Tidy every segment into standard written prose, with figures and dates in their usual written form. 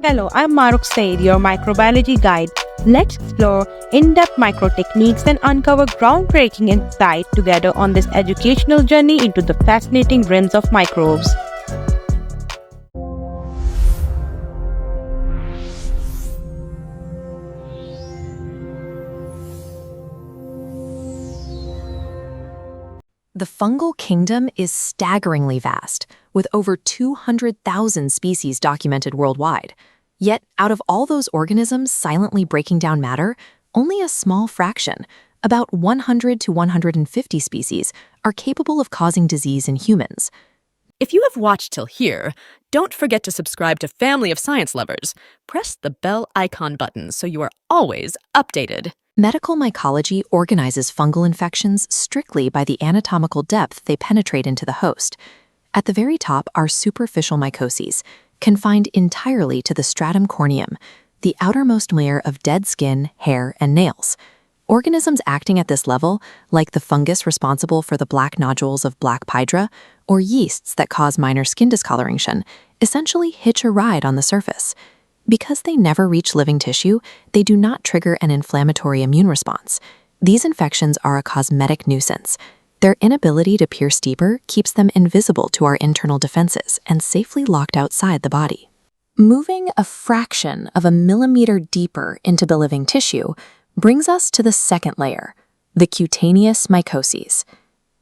Hello, I'm Maruk Said, your microbiology guide. Let's explore in-depth micro techniques and uncover groundbreaking insight together on this educational journey into the fascinating realms of microbes. The fungal kingdom is staggeringly vast, with over 200,000 species documented worldwide. Yet, out of all those organisms silently breaking down matter, only a small fraction, about 100 to 150 species, are capable of causing disease in humans. If you have watched till here, don't forget to subscribe to Family of Science Lovers. Press the bell icon button so you are always updated. Medical mycology organizes fungal infections strictly by the anatomical depth they penetrate into the host. At the very top are superficial mycoses, confined entirely to the stratum corneum, the outermost layer of dead skin, hair, and nails. Organisms acting at this level, like the fungus responsible for the black nodules of black pydra, or yeasts that cause minor skin discoloration, essentially hitch a ride on the surface. Because they never reach living tissue, they do not trigger an inflammatory immune response. These infections are a cosmetic nuisance. Their inability to pierce deeper keeps them invisible to our internal defenses and safely locked outside the body. Moving a fraction of a millimeter deeper into the living tissue brings us to the second layer, the cutaneous mycoses.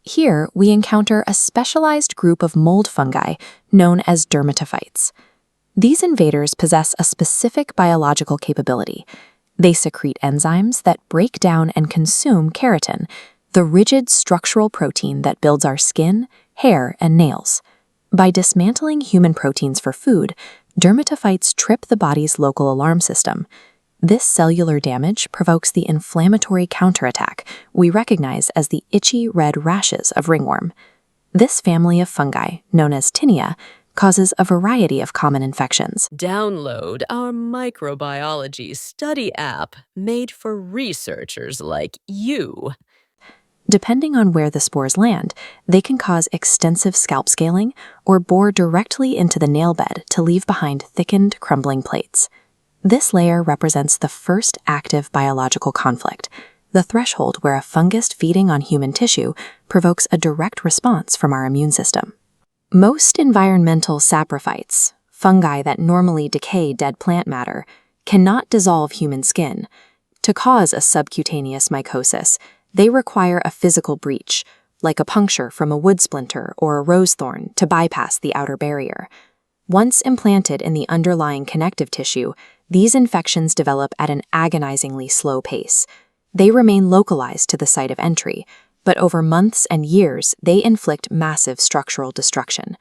Here, we encounter a specialized group of mold fungi known as dermatophytes. These invaders possess a specific biological capability. They secrete enzymes that break down and consume keratin, the rigid structural protein that builds our skin, hair, and nails. By dismantling human proteins for food, dermatophytes trip the body's local alarm system. This cellular damage provokes the inflammatory counterattack we recognize as the itchy red rashes of ringworm. This family of fungi, known as tinea, causes a variety of common infections. Download our Microbiology study app made for researchers like you. Depending on where the spores land, they can cause extensive scalp scaling or bore directly into the nail bed to leave behind thickened, crumbling plates. This layer represents the first active biological conflict, the threshold where a fungus feeding on human tissue provokes a direct response from our immune system. Most environmental saprophytes, fungi that normally decay dead plant matter, cannot dissolve human skin. To cause a subcutaneous mycosis, they require a physical breach, like a puncture from a wood splinter or a rose thorn, to bypass the outer barrier. Once implanted in the underlying connective tissue, these infections develop at an agonizingly slow pace. They remain localized to the site of entry, but over months and years, they inflict massive structural destruction.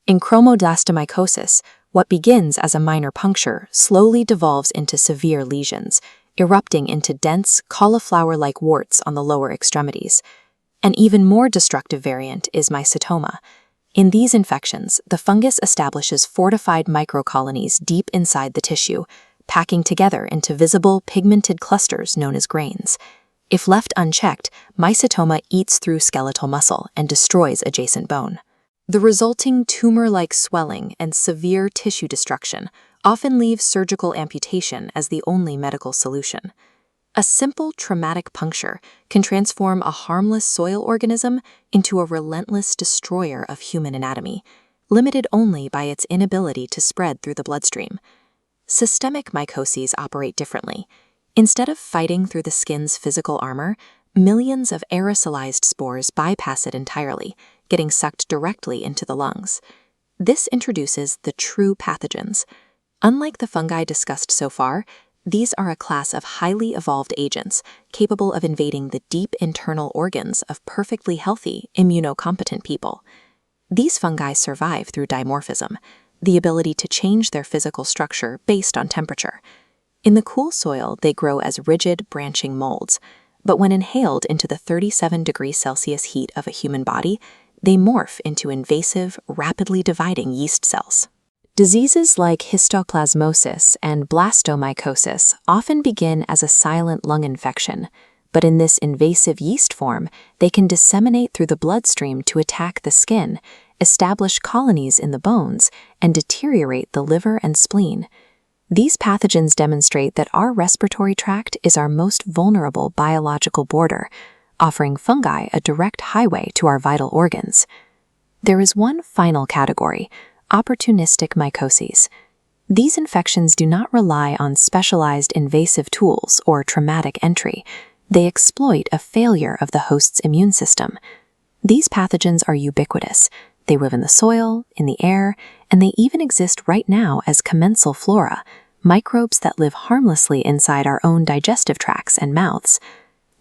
In Blastomyces, what begins as a minor puncture slowly devolves into severe lesions, erupting into dense, cauliflower-like warts on the lower extremities. An even more destructive variant is mycetoma. In these infections, the fungus establishes fortified microcolonies deep inside the tissue, packing together into visible, pigmented clusters known as grains. If left unchecked, mycetoma eats through skeletal muscle and destroys adjacent bone. The resulting tumor-like swelling and severe tissue destruction often leaves surgical amputation as the only medical solution. A simple traumatic puncture can transform a harmless soil organism into a relentless destroyer of human anatomy, limited only by its inability to spread through the bloodstream. Systemic mycoses operate differently. Instead of fighting through the skin's physical armor, millions of aerosolized spores bypass it entirely, getting sucked directly into the lungs. This introduces the true pathogens. Unlike the fungi discussed so far, these are a class of highly evolved agents capable of invading the deep internal organs of perfectly healthy, immunocompetent people. These fungi survive through dimorphism, the ability to change their physical structure based on temperature. In the cool soil, they grow as rigid, branching molds, but when inhaled into the 37 degrees Celsius heat of a human body, they morph into invasive, rapidly dividing yeast cells. Diseases like Histoplasmosis and Blastomyces often begin as a silent lung infection, but in this invasive yeast form, they can disseminate through the bloodstream to attack the skin, establish colonies in the bones, and deteriorate the liver and spleen. These pathogens demonstrate that our respiratory tract is our most vulnerable biological border, offering fungi a direct highway to our vital organs. There is one final category, opportunistic mycoses. These infections do not rely on specialized invasive tools or traumatic entry. They exploit a failure of the host's immune system. These pathogens are ubiquitous. They live in the soil, in the air, and they even exist right now as commensal flora, microbes that live harmlessly inside our own digestive tracts and mouths.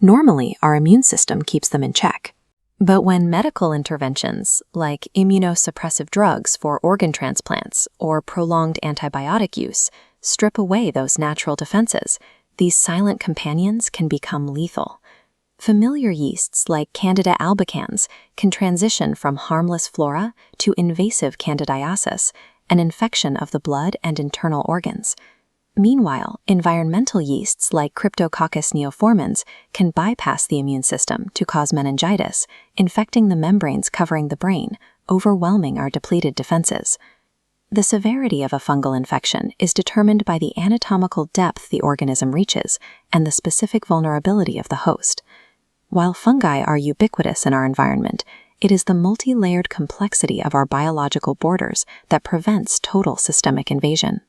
Normally, our immune system keeps them in check. But when medical interventions, like immunosuppressive drugs for organ transplants or prolonged antibiotic use, strip away those natural defenses, these silent companions can become lethal. Familiar yeasts like Candida albicans can transition from harmless flora to invasive candidiasis, an infection of the blood and internal organs. Meanwhile, environmental yeasts like Cryptococcus neoformans can bypass the immune system to cause meningitis, infecting the membranes covering the brain, overwhelming our depleted defenses. The severity of a fungal infection is determined by the anatomical depth the organism reaches and the specific vulnerability of the host. While fungi are ubiquitous in our environment, it is the multi-layered complexity of our biological borders that prevents total systemic invasion.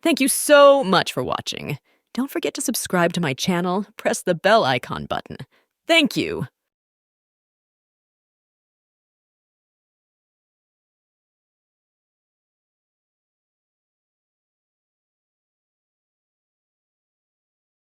Thank you so much for watching. Don't forget to subscribe to my channel, press the bell icon button. Thank you!